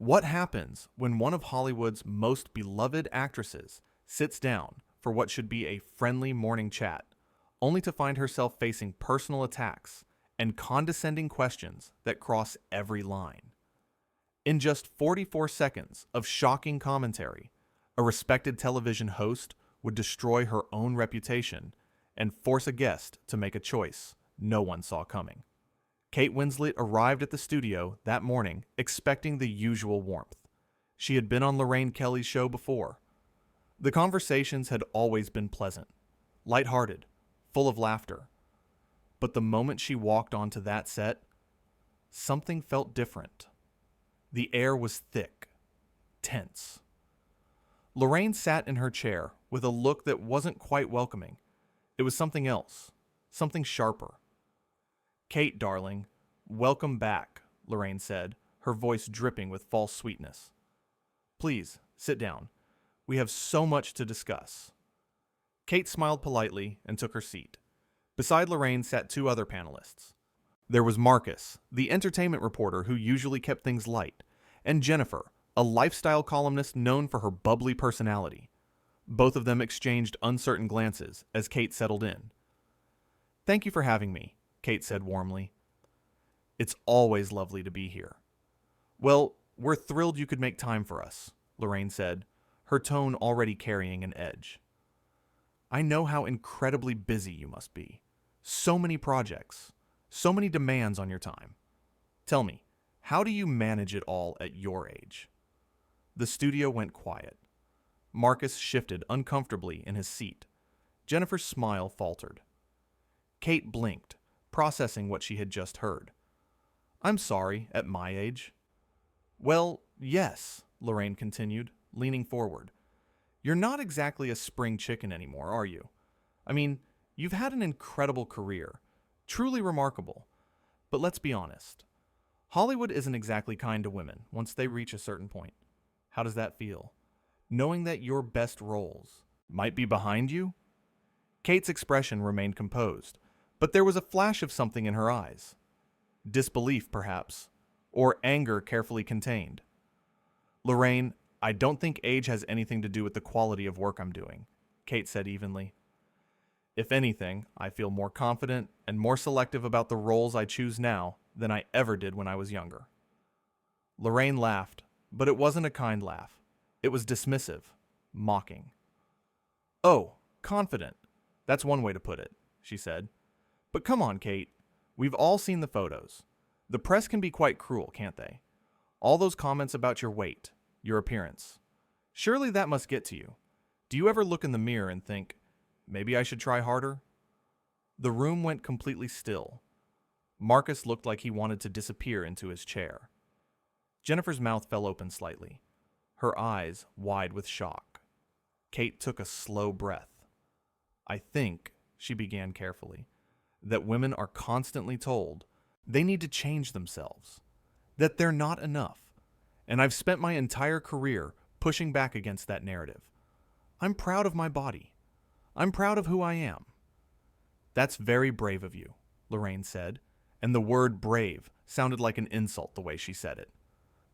What happens when one of Hollywood's most beloved actresses sits down for what should be a friendly morning chat, only to find herself facing personal attacks and condescending questions that cross every line? In just 44 seconds of shocking commentary, a respected television host would destroy her own reputation and force a guest to make a choice no one saw coming. Kate Winslet arrived at the studio that morning expecting the usual warmth. She had been on Lorraine Kelly's show before. The conversations had always been pleasant, lighthearted, full of laughter. But the moment she walked onto that set, something felt different. The air was thick, tense. Lorraine sat in her chair with a look that wasn't quite welcoming. It was something else, something sharper. "Kate, darling, welcome back," Lorraine said, her voice dripping with false sweetness. "Please, sit down. We have so much to discuss." Kate smiled politely and took her seat. Beside Lorraine sat two other panelists. There was Marcus, the entertainment reporter who usually kept things light, and Jennifer, a lifestyle columnist known for her bubbly personality. Both of them exchanged uncertain glances as Kate settled in. "Thank you for having me," Kate said warmly. "It's always lovely to be here." "Well, we're thrilled you could make time for us," Lorraine said, her tone already carrying an edge. "I know how incredibly busy you must be. So many projects, so many demands on your time. Tell me, how do you manage it all at your age?" The studio went quiet. Marcus shifted uncomfortably in his seat. Jennifer's smile faltered. Kate blinked, processing what she had just heard. "I'm sorry, at my age." "Well, yes," Lorraine continued, leaning forward. "You're not exactly a spring chicken anymore, are you? I mean, you've had an incredible career, truly remarkable. But let's be honest. Hollywood isn't exactly kind to women once they reach a certain point. How does that feel? Knowing that your best roles might be behind you?" Kate's expression remained composed, but there was a flash of something in her eyes. Disbelief, perhaps, or anger carefully contained. "Lorraine, I don't think age has anything to do with the quality of work I'm doing," Kate said evenly. "If anything, I feel more confident and more selective about the roles I choose now than I ever did when I was younger." Lorraine laughed, but it wasn't a kind laugh. It was dismissive, mocking. "Oh, confident. That's one way to put it," she said. "But come on, Kate. We've all seen the photos. The press can be quite cruel, can't they? All those comments about your weight, your appearance. Surely that must get to you. Do you ever look in the mirror and think, maybe I should try harder?" The room went completely still. Marcus looked like he wanted to disappear into his chair. Jennifer's mouth fell open slightly, her eyes wide with shock. Kate took a slow breath. "I think," she began carefully, "that women are constantly told they need to change themselves, that they're not enough, and I've spent my entire career pushing back against that narrative. I'm proud of my body. I'm proud of who I am." "That's very brave of you," Lorraine said, and the word brave sounded like an insult the way she said it.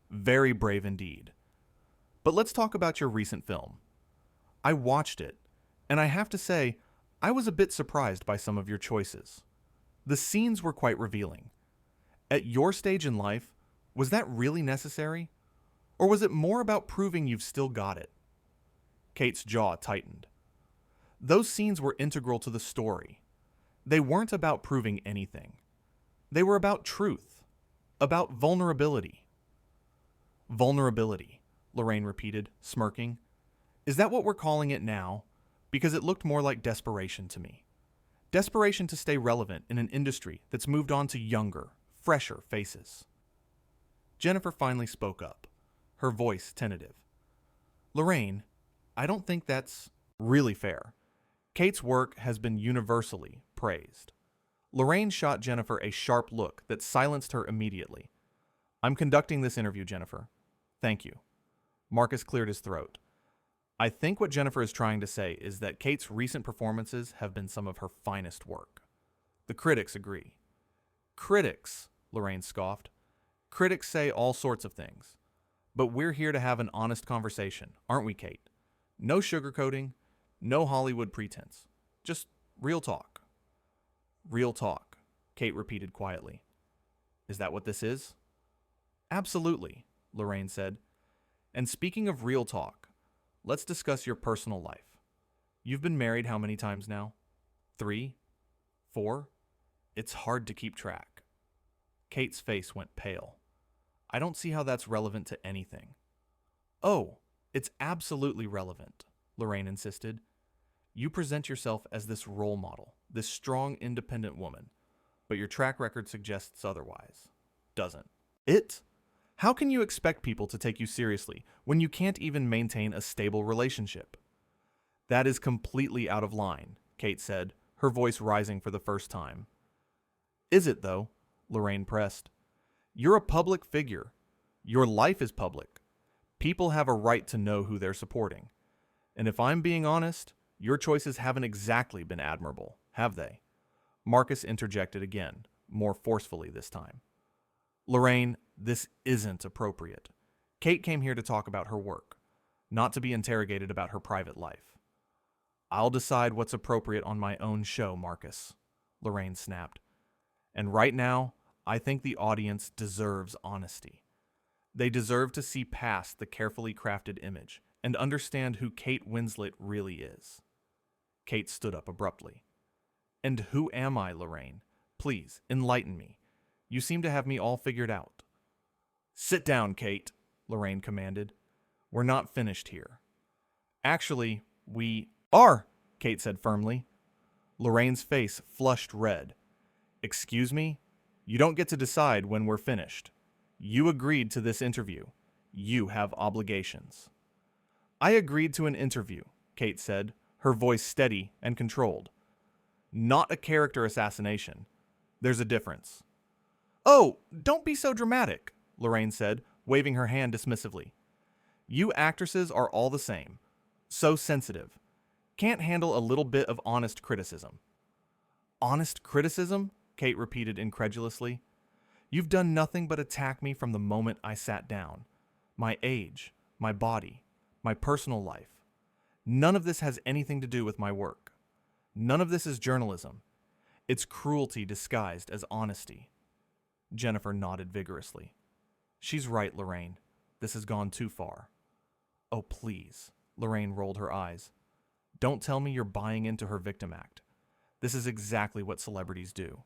"Very brave indeed. But let's talk about your recent film. I watched it, and I have to say, I was a bit surprised by some of your choices. The scenes were quite revealing. At your stage in life, was that really necessary? Or was it more about proving you've still got it?" Kate's jaw tightened. "Those scenes were integral to the story. They weren't about proving anything. They were about truth, about vulnerability." "Vulnerability," Lorraine repeated, smirking. "Is that what we're calling it now? Because it looked more like desperation to me. Desperation to stay relevant in an industry that's moved on to younger, fresher faces." Jennifer finally spoke up, her voice tentative. "Lorraine, I don't think that's really fair. Kate's work has been universally praised." Lorraine shot Jennifer a sharp look that silenced her immediately. "I'm conducting this interview, Jennifer. Thank you." Marcus cleared his throat. "I think what Jennifer is trying to say is that Kate's recent performances have been some of her finest work. The critics agree." "Critics," Lorraine scoffed. "Critics say all sorts of things. But we're here to have an honest conversation, aren't we, Kate? No sugarcoating, no Hollywood pretense. Just real talk. Real talk, Kate repeated quietly. Is that what this is? Absolutely, Lorraine said. And speaking of real talk, let's discuss your personal life. You've been married how many times now? 3? 4? It's hard to keep track. Kate's face went pale. I don't see how that's relevant to anything. Oh, it's absolutely relevant, Lorraine insisted. You present yourself as this role model, this strong, independent woman, but your track record suggests otherwise. Doesn't it? How can you expect people to take you seriously when you can't even maintain a stable relationship? That is completely out of line, Kate said, her voice rising for the first time. Is it, though? Lorraine pressed. You're a public figure. Your life is public. People have a right to know who they're supporting. And if I'm being honest, your choices haven't exactly been admirable, have they? Marcus interjected again, more forcefully this time. Lorraine, this isn't appropriate. Kate came here to talk about her work, not to be interrogated about her private life. I'll decide what's appropriate on my own show, Marcus, Lorraine snapped. And right now, I think the audience deserves honesty. They deserve to see past the carefully crafted image and understand who Kate Winslet really is. Kate stood up abruptly. And who am I, Lorraine? Please, enlighten me. You seem to have me all figured out. Sit down, Kate, Lorraine commanded. We're not finished here. Actually, we are, Kate said firmly. Lorraine's face flushed red. Excuse me? You don't get to decide when we're finished. You agreed to this interview. You have obligations. I agreed to an interview, Kate said, her voice steady and controlled. Not a character assassination. There's a difference. Oh, don't be so dramatic, Lorraine said, waving her hand dismissively. You actresses are all the same. So sensitive. Can't handle a little bit of honest criticism. Honest criticism? Kate repeated incredulously. You've done nothing but attack me from the moment I sat down. My age, my body, my personal life. None of this has anything to do with my work. None of this is journalism. It's cruelty disguised as honesty. Jennifer nodded vigorously. She's right, Lorraine. This has gone too far. Oh, please. Lorraine rolled her eyes. Don't tell me you're buying into her victim act. This is exactly what celebrities do.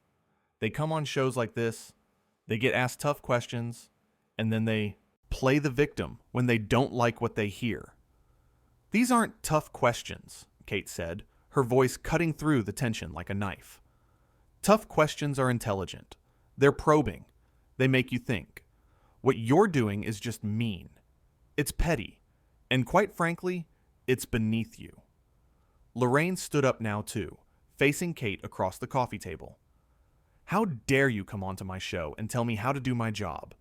They come on shows like this, they get asked tough questions, and then they play the victim when they don't like what they hear. These aren't tough questions, Kate said, her voice cutting through the tension like a knife. Tough questions are intelligent. They're probing. They make you think. What you're doing is just mean. It's petty. And quite frankly, it's beneath you. Lorraine stood up now too, facing Kate across the coffee table. How dare you come onto my show and tell me how to do my job?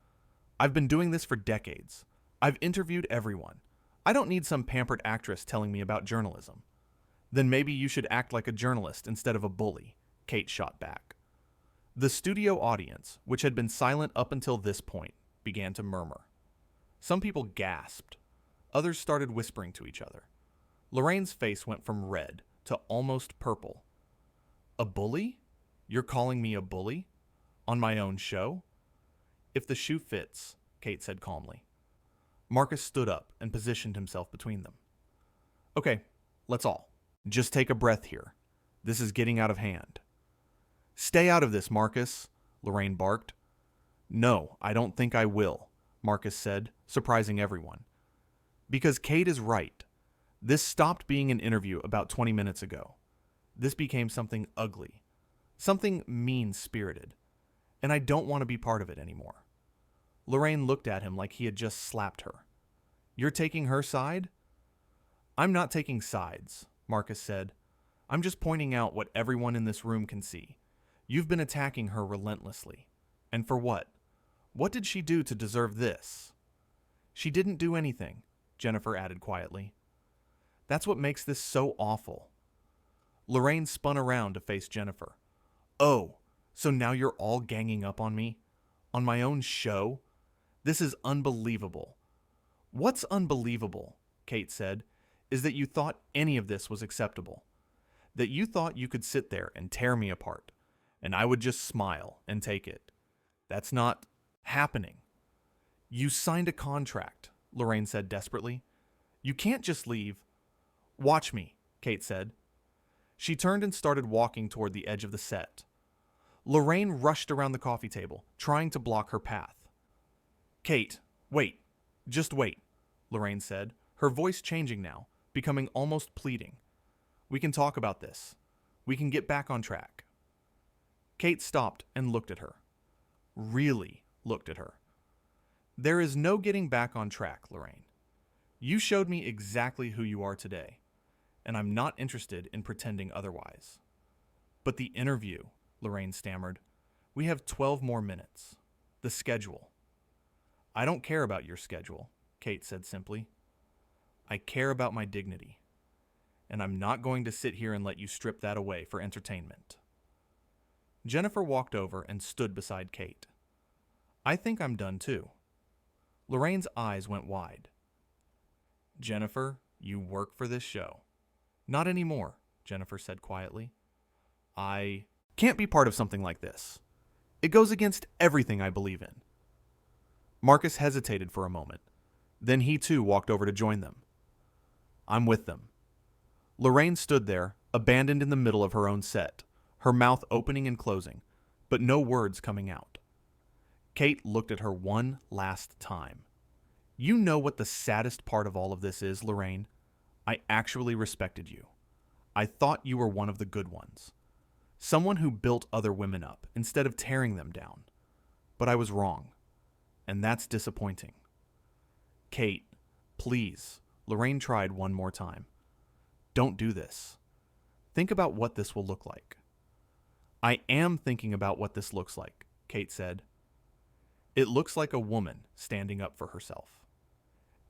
I've been doing this for decades. I've interviewed everyone. I don't need some pampered actress telling me about journalism. Then maybe you should act like a journalist instead of a bully, Kate shot back. The studio audience, which had been silent up until this point, began to murmur. Some people gasped. Others started whispering to each other. Lorraine's face went from red to almost purple. A bully? You're calling me a bully? On my own show? If the shoe fits, Kate said calmly. Marcus stood up and positioned himself between them. Okay, let's all. Just take a breath here. This is getting out of hand. Stay out of this, Marcus, Lorraine barked. No, I don't think I will, Marcus said, surprising everyone. Because Kate is right. This stopped being an interview about 20 minutes ago. This became something ugly, something mean-spirited, and I don't want to be part of it anymore. Lorraine looked at him like he had just slapped her. You're taking her side? I'm not taking sides, Marcus said. I'm just pointing out what everyone in this room can see. You've been attacking her relentlessly. And for what? What did she do to deserve this? She didn't do anything, Jennifer added quietly. That's what makes this so awful. Lorraine spun around to face Jennifer. Oh, so now you're all ganging up on me? On my own show? This is unbelievable. What's unbelievable, Kate said, is that you thought any of this was acceptable. That you thought you could sit there and tear me apart, and I would just smile and take it. That's not happening. You signed a contract, Lorraine said desperately. You can't just leave. Watch me, Kate said. She turned and started walking toward the edge of the set. Lorraine rushed around the coffee table, trying to block her path. Kate, wait. Just wait, Lorraine said, her voice changing now, becoming almost pleading. We can talk about this. We can get back on track. Kate stopped and looked at her. Really looked at her. There is no getting back on track, Lorraine. You showed me exactly who you are today, and I'm not interested in pretending otherwise. But the interview, Lorraine stammered. We have 12 more minutes. The schedule. I don't care about your schedule, Kate said simply. I care about my dignity, and I'm not going to sit here and let you strip that away for entertainment. Jennifer walked over and stood beside Kate. I think I'm done too. Lorraine's eyes went wide. Jennifer, you work for this show. Not anymore, Jennifer said quietly. I can't be part of something like this. It goes against everything I believe in. Marcus hesitated for a moment. Then he too walked over to join them. I'm with them. Lorraine stood there, abandoned in the middle of her own set, her mouth opening and closing, but no words coming out. Kate looked at her one last time. You know what the saddest part of all of this is, Lorraine? I actually respected you. I thought you were one of the good ones. Someone who built other women up instead of tearing them down. But I was wrong. And that's disappointing. Kate, please, Lorraine tried one more time. Don't do this. Think about what this will look like. I am thinking about what this looks like, Kate said. It looks like a woman standing up for herself.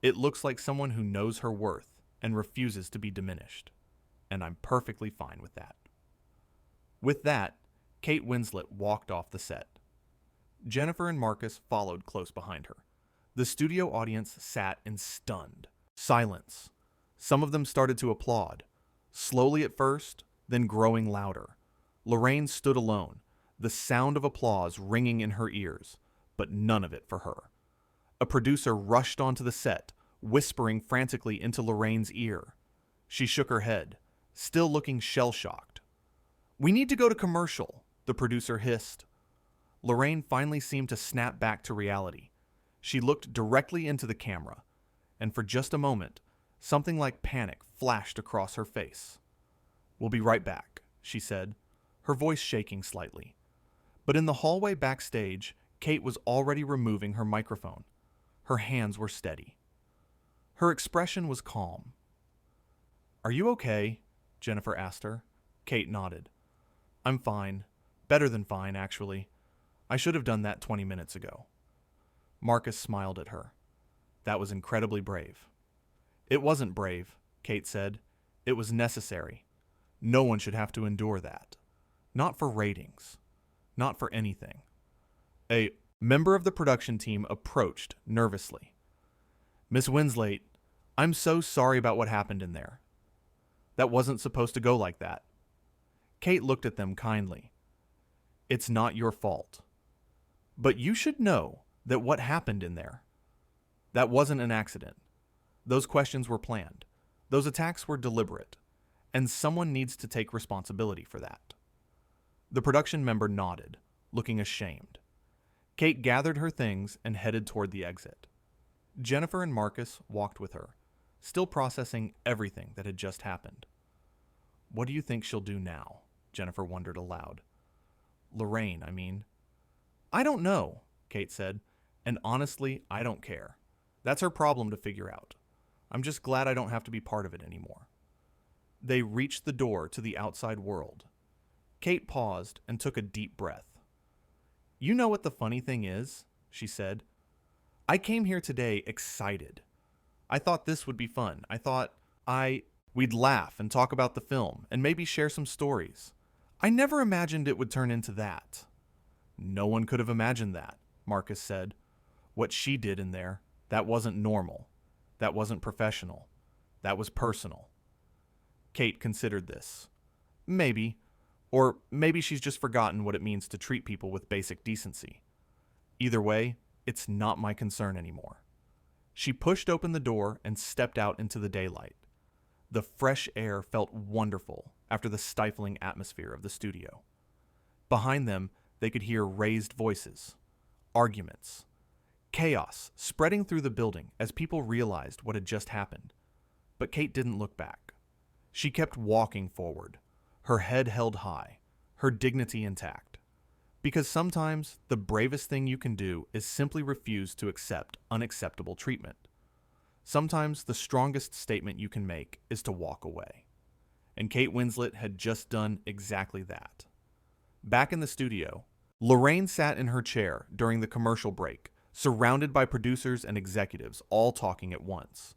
It looks like someone who knows her worth and refuses to be diminished. And I'm perfectly fine with that. With that, Kate Winslet walked off the set. Jennifer and Marcus followed close behind her. The studio audience sat in stunned silence. Some of them started to applaud, slowly at first, then growing louder. Lorraine stood alone, the sound of applause ringing in her ears, but none of it for her. A producer rushed onto the set, whispering frantically into Lorraine's ear. She shook her head, still looking shell-shocked. We need to go to commercial, the producer hissed. Lorraine finally seemed to snap back to reality. She looked directly into the camera, and for just a moment, something like panic flashed across her face. We'll be right back, she said, her voice shaking slightly. But in the hallway backstage, Kate was already removing her microphone. Her hands were steady. Her expression was calm. Are you okay? Jennifer asked her. Kate nodded. I'm fine. Better than fine, actually. I should have done that 20 minutes ago. Marcus smiled at her. That was incredibly brave. It wasn't brave, Kate said. It was necessary. No one should have to endure that. Not for ratings. Not for anything. A member of the production team approached nervously. Miss Winslet, I'm so sorry about what happened in there. That wasn't supposed to go like that. Kate looked at them kindly. It's not your fault. But you should know that what happened in there, that wasn't an accident. Those questions were planned. Those attacks were deliberate. And someone needs to take responsibility for that. The production member nodded, looking ashamed. Kate gathered her things and headed toward the exit. Jennifer and Marcus walked with her, still processing everything that had just happened. What do you think she'll do now? Jennifer wondered aloud. Lorraine, I mean. I don't know, Kate said, and honestly, I don't care. That's her problem to figure out. I'm just glad I don't have to be part of it anymore. They reached the door to the outside world. Kate paused and took a deep breath. You know what the funny thing is? She said. I came here today excited. I thought this would be fun. I thought we'd laugh and talk about the film and maybe share some stories. I never imagined it would turn into that. No one could have imagined that, Marcus said. What she did in there, that wasn't normal. That wasn't professional. That was personal. Kate considered this. Maybe. Or maybe she's just forgotten what it means to treat people with basic decency. Either way, it's not my concern anymore. She pushed open the door and stepped out into the daylight. The fresh air felt wonderful after the stifling atmosphere of the studio. Behind them, they could hear raised voices, arguments, chaos spreading through the building as people realized what had just happened. But Kate didn't look back. She kept walking forward, her head held high, her dignity intact. Because sometimes the bravest thing you can do is simply refuse to accept unacceptable treatment. Sometimes the strongest statement you can make is to walk away. And Kate Winslet had just done exactly that. Back in the studio, Lorraine sat in her chair during the commercial break, surrounded by producers and executives all talking at once.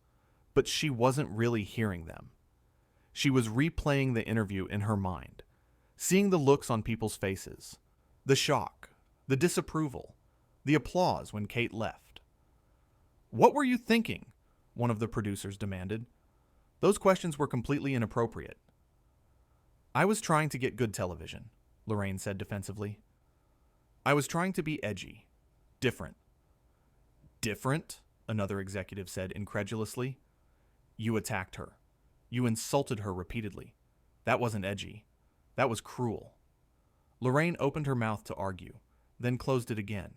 But she wasn't really hearing them. She was replaying the interview in her mind, seeing the looks on people's faces, the shock, the disapproval, the applause when Kate left. "What were you thinking?" one of the producers demanded. Those questions were completely inappropriate. "I was trying to get good television," Lorraine said defensively. "I was trying to be edgy, different." "Different?" another executive said incredulously. "You attacked her. You insulted her repeatedly. That wasn't edgy. That was cruel." Lorraine opened her mouth to argue, then closed it again,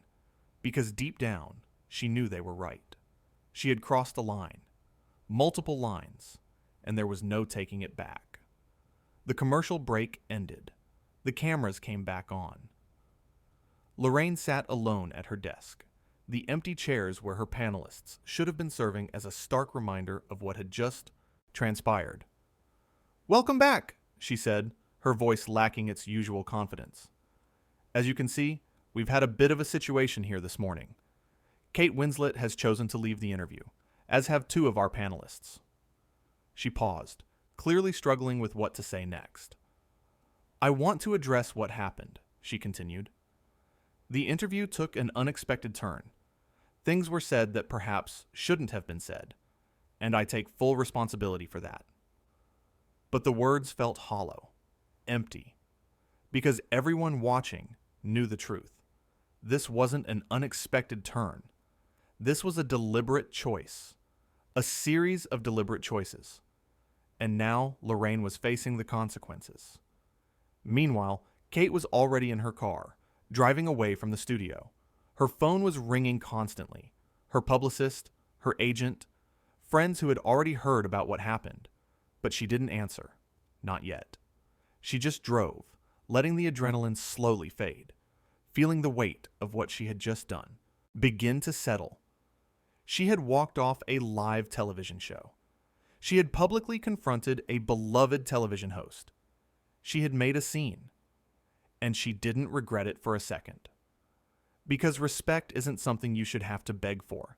because deep down, she knew they were right. She had crossed a line, multiple lines, and there was no taking it back. The commercial break ended. The cameras came back on. Lorraine sat alone at her desk, the empty chairs where her panelists should have been serving as a stark reminder of what had just transpired. "Welcome back," she said, her voice lacking its usual confidence. "As you can see, we've had a bit of a situation here this morning. Kate Winslet has chosen to leave the interview, as have two of our panelists." She paused, clearly struggling with what to say next. "I want to address what happened," she continued. "The interview took an unexpected turn. Things were said that perhaps shouldn't have been said, and I take full responsibility for that. But the words felt hollow, empty, because everyone watching knew the truth. This wasn't an unexpected turn. This was a deliberate choice, a series of deliberate choices. And now Lorraine was facing the consequences. Meanwhile, Kate was already in her car, driving away from the studio. Her phone was ringing constantly. Her publicist, her agent, friends who had already heard about what happened. But she didn't answer. Not yet. She just drove, letting the adrenaline slowly fade, feeling the weight of what she had just done begin to settle. She had walked off a live television show. She had publicly confronted a beloved television host. She had made a scene. And she didn't regret it for a second. Because respect isn't something you should have to beg for.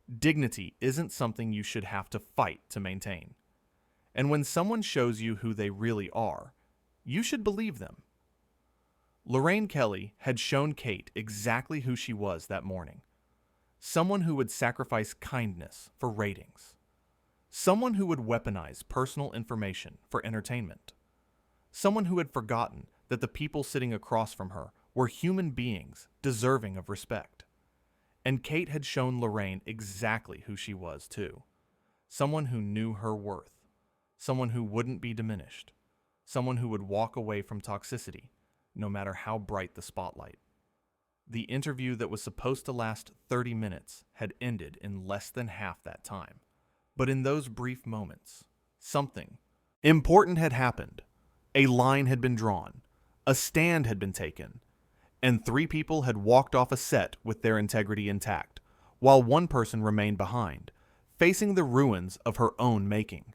Dignity isn't something you should have to fight to maintain. And when someone shows you who they really are, you should believe them. Lorraine Kelly had shown Kate exactly who she was that morning. Someone who would sacrifice kindness for ratings. Someone who would weaponize personal information for entertainment. Someone who had forgotten that the people sitting across from her were human beings deserving of respect. And Kate had shown Lorraine exactly who she was, too. Someone who knew her worth. Someone who wouldn't be diminished. Someone who would walk away from toxicity, no matter how bright the spotlight. The interview that was supposed to last 30 minutes had ended in less than half that time. But in those brief moments, something important had happened. A line had been drawn. A stand had been taken. And 3 people had walked off a set with their integrity intact, while one person remained behind, facing the ruins of her own making.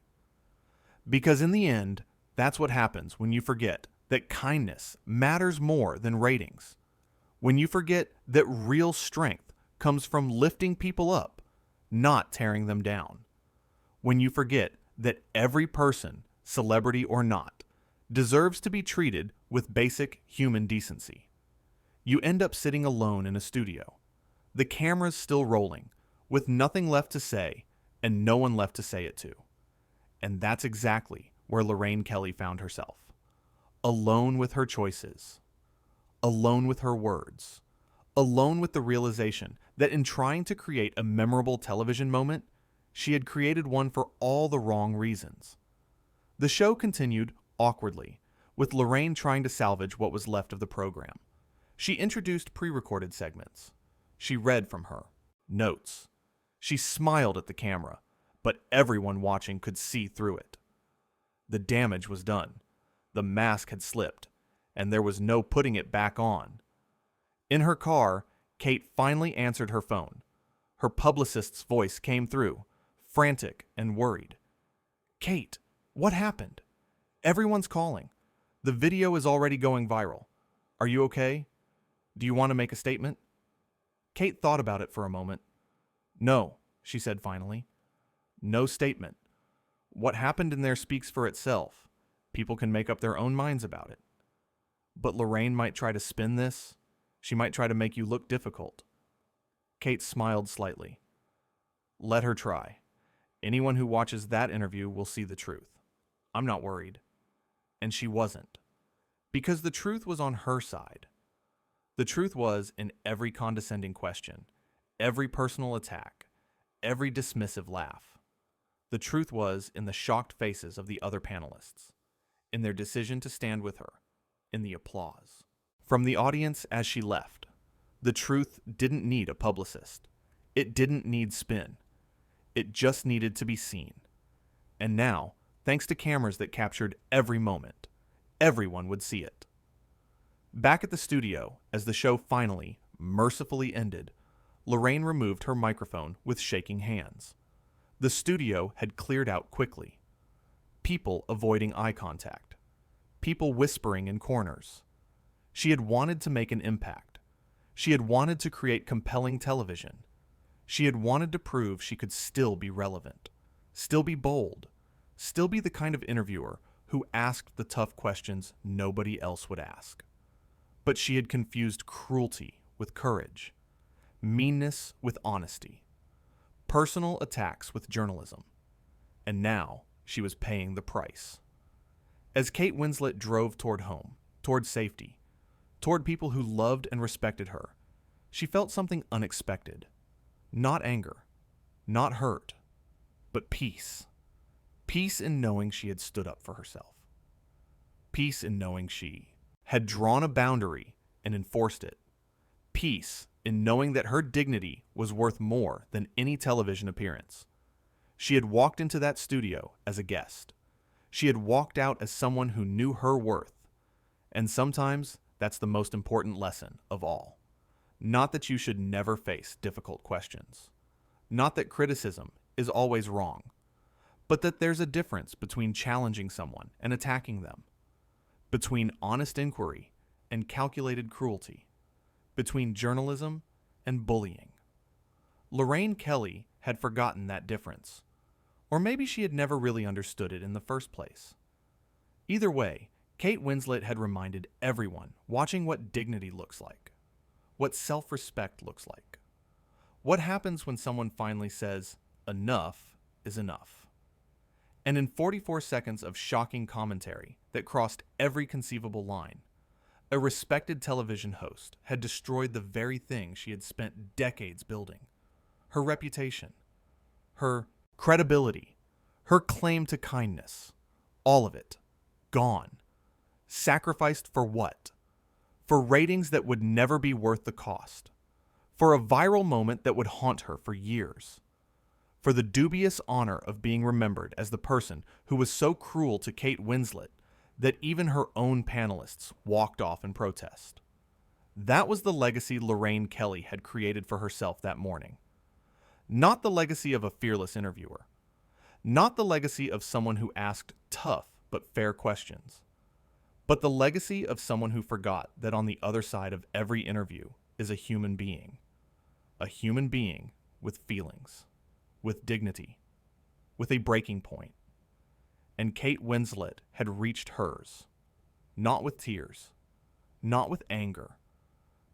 Because in the end, that's what happens when you forget that kindness matters more than ratings. When you forget that real strength comes from lifting people up, not tearing them down. When you forget that every person, celebrity or not, deserves to be treated with basic human decency. You end up sitting alone in a studio, the cameras still rolling, with nothing left to say and no one left to say it to. And that's exactly where Lorraine Kelly found herself. Alone with her choices. Alone with her words. Alone with the realization that in trying to create a memorable television moment, she had created one for all the wrong reasons. The show continued awkwardly, with Lorraine trying to salvage what was left of the program. She introduced pre-recorded segments. She read from her notes. She smiled at the camera, but everyone watching could see through it. The damage was done. The mask had slipped, and there was no putting it back on. In her car, Kate finally answered her phone. Her publicist's voice came through, frantic and worried. "Kate, what happened? Everyone's calling. The video is already going viral. Are you okay? Do you want to make a statement?" Kate thought about it for a moment. "No," she said finally. "No statement. What happened in there speaks for itself. People can make up their own minds about it. But Lorraine might try to spin this. She might try to make you look difficult." Kate smiled slightly. "Let her try. Anyone who watches that interview will see the truth. I'm not worried." And she wasn't. Because the truth was on her side. The truth was in every condescending question, every personal attack, every dismissive laugh. The truth was in the shocked faces of the other panelists, in their decision to stand with her, in the applause. From the audience as she left, the truth didn't need a publicist. It didn't need spin. It just needed to be seen. And now, thanks to cameras that captured every moment, everyone would see it. Back at the studio, as the show finally, mercifully ended, Lorraine removed her microphone with shaking hands. The studio had cleared out quickly. People avoiding eye contact. People whispering in corners. She had wanted to make an impact. She had wanted to create compelling television. She had wanted to prove she could still be relevant, still be bold, still be the kind of interviewer who asked the tough questions nobody else would ask. But she had confused cruelty with courage, meanness with honesty, personal attacks with journalism. And now she was paying the price. As Kate Winslet drove toward home, toward safety, toward people who loved and respected her, she felt something unexpected. Not anger, not hurt, but peace. Peace in knowing she had stood up for herself. Peace in knowing she had drawn a boundary and enforced it. Peace in knowing that her dignity was worth more than any television appearance. She had walked into that studio as a guest. She had walked out as someone who knew her worth. And sometimes that's the most important lesson of all. Not that you should never face difficult questions. Not that criticism is always wrong. But that there's a difference between challenging someone and attacking them. Between honest inquiry and calculated cruelty. Between journalism and bullying. Lorraine Kelly had forgotten that difference. Or maybe she had never really understood it in the first place. Either way, Kate Winslet had reminded everyone watching what dignity looks like. What self-respect looks like. What happens when someone finally says, enough is enough. And in 44 seconds of shocking commentary that crossed every conceivable line, a respected television host had destroyed the very thing she had spent decades building. Her reputation, her credibility, her claim to kindness, all of it, gone. Sacrificed for what? For ratings that would never be worth the cost. For a viral moment that would haunt her for years. For the dubious honor of being remembered as the person who was so cruel to Kate Winslet that even her own panelists walked off in protest. That was the legacy Lorraine Kelly had created for herself that morning. Not the legacy of a fearless interviewer. Not the legacy of someone who asked tough but fair questions. But the legacy of someone who forgot that on the other side of every interview is a human being. A human being with feelings, with dignity, with a breaking point. And Kate Winslet had reached hers, not with tears, not with anger,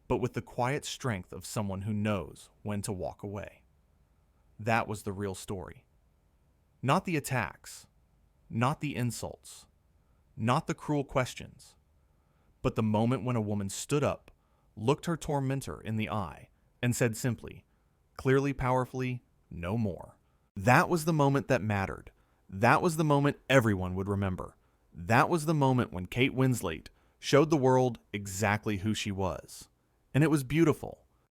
but with the quiet strength of someone who knows when to walk away. That was the real story. Not the attacks, not the insults, not the cruel questions, but the moment when a woman stood up, looked her tormentor in the eye, and said simply, clearly, powerfully, no more. That was the moment that mattered. That was the moment everyone would remember. That was the moment when Kate Winslet showed the world exactly who she was. And it was beautiful.